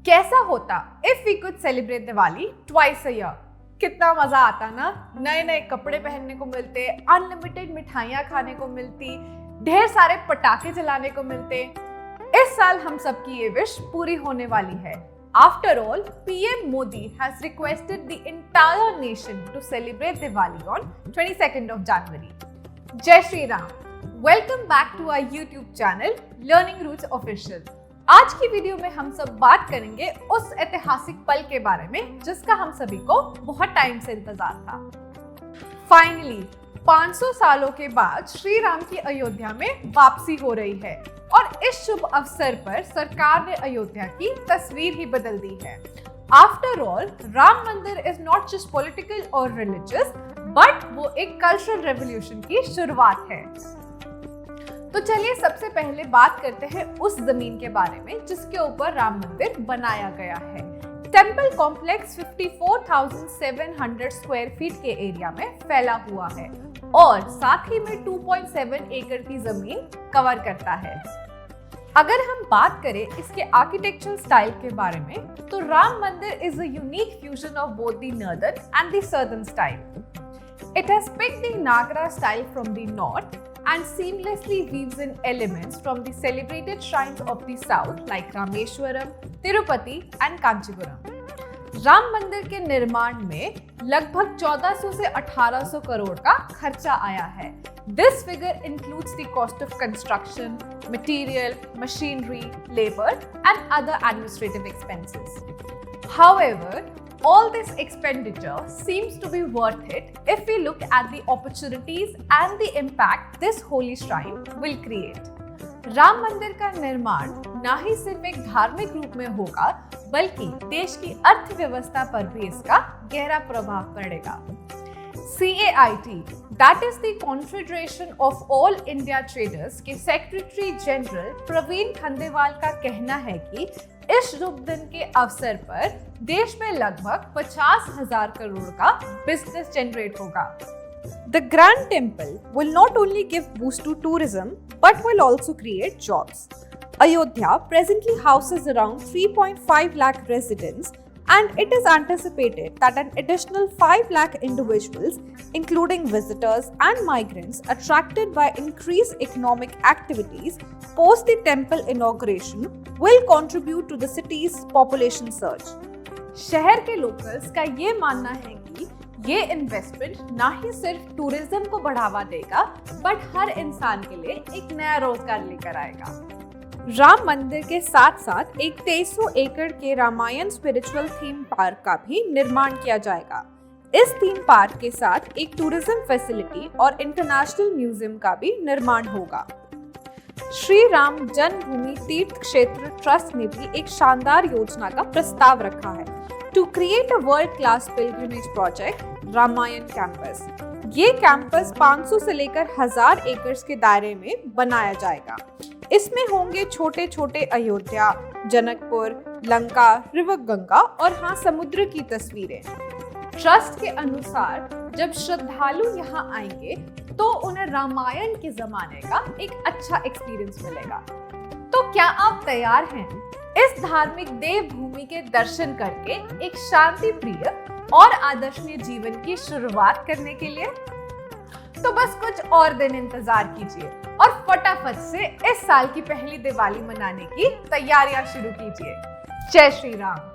कैसा होता if we could celebrate Diwali twice a year. कितना मजा आता ना, नए नए कपड़े पहनने को मिलते, अनलिमिटेड मिठाइयाँ खाने को मिलती, ढेर सारे पटाखे जलाने को मिलते। इस साल हम सबकी ये विश पूरी होने वाली है। After all, PM Modi has requested the entire nation to celebrate Diwali on 22nd of January. Jai Shri Ram. Welcome back to our YouTube channel Learning Roots Official. आज की वीडियो में हम सब बात करेंगे उस ऐतिहासिक पल के बारे में जिसका हम सभी को बहुत टाइम से इंतजार था। फाइनली 500 सालों के बाद श्री राम की अयोध्या में वापसी हो रही है और इस शुभ अवसर पर सरकार ने अयोध्या की तस्वीर ही बदल दी है। आफ्टर ऑल, राम मंदिर इज नॉट जस्ट पॉलिटिकल और रिलीजियस, बट वो एक कल्चरल रेवोल्यूशन की शुरुआत है। तो चलिए सबसे पहले बात करते हैं उस जमीन के बारे में जिसके ऊपर राम मंदिर बनाया गया है। टेम्पल कॉम्प्लेक्स 54,700 स्क्वायर फीट के एरिया में फैला हुआ है और साथ ही में 2.7 एकड़ की जमीन कवर करता है। अगर हम बात करें इसके आर्किटेक्चरल स्टाइल के बारे में तो राम मंदिर is a unique fusion of both the northern and the southern style. It has picked the Nagara style from the north and seamlessly weaves in elements from the celebrated shrines of the south like Rameshwaram, Tirupati and Kanchipuram. Ram मंदिर के निर्माण में लगभग 1400 से 1800 करोड़ का खर्चा आया है। This figure includes the cost of construction, material, machinery, labor and other administrative expenses. However, all this expenditure seems to be worth it if we look at the opportunities and the impact this holy shrine will create. Ram मंदिर का निर्माण न ही सिर्फ एक धार्मिक रूप में होगा बल्कि देश की अर्थव्यवस्था पर भी इसका गहरा प्रभाव पड़ेगा। CAIT, that is the Confederation of All India Traders के सेक्रेटरी जनरल प्रवीण खंडेवाल का कहना है कि इस शुभ दिन के अवसर पर देश में लगभग 50,000 करोड़ का बिजनेस जनरेट होगा। The Grand Temple will not only give boost to tourism but will also create jobs. Ayodhya presently houses around 3.5 lakh residents and it is anticipated that an additional 5 lakh individuals, including visitors and migrants attracted by increased economic activities post the temple inauguration, will contribute to the city's population surge. शहर के locals का ये मानना है कि ये investment ना ही सिर्फ टूरिज्म को बढ़ावा देगा बट हर इंसान के लिए एक नया रोजगार लेकर आएगा। राम मंदिर के साथ साथ एक 2300 एकड़ के रामायण स्पिरिचुअल थीम पार्क का भी निर्माण किया जाएगा। इस थीम पार्क के साथ एक टूरिज्म फैसिलिटी और इंटरनेशनल म्यूजियम का भी निर्माण होगा। श्री राम जन्मभूमि तीर्थ क्षेत्र ट्रस्ट ने भी एक शानदार योजना का प्रस्ताव रखा है to create a world class pilgrimage project Ramayana campus. ये कैंपस 500 से लेकर 1000 एकड़ के दायरे में बनाया जाएगा। इसमें होंगे छोटे छोटे अयोध्या, जनकपुर, लंका, रिवर गंगा और हाँ समुद्र की तस्वीरें। ट्रस्ट के अनुसार जब श्रद्धालु यहाँ आएंगे तो उन्हें रामायण के जमाने का एक अच्छा एक्सपीरियंस मिलेगा। तो क्या आप तैयार हैं इस धार्मिक देवभूमि के दर्शन करके एक शांति प्रिय और आदर्शनीय जीवन की शुरुआत करने के लिए? तो बस कुछ और दिन इंतजार कीजिए और फटाफट से इस साल की पहली दिवाली मनाने की तैयारियां शुरू कीजिए। जय श्री राम।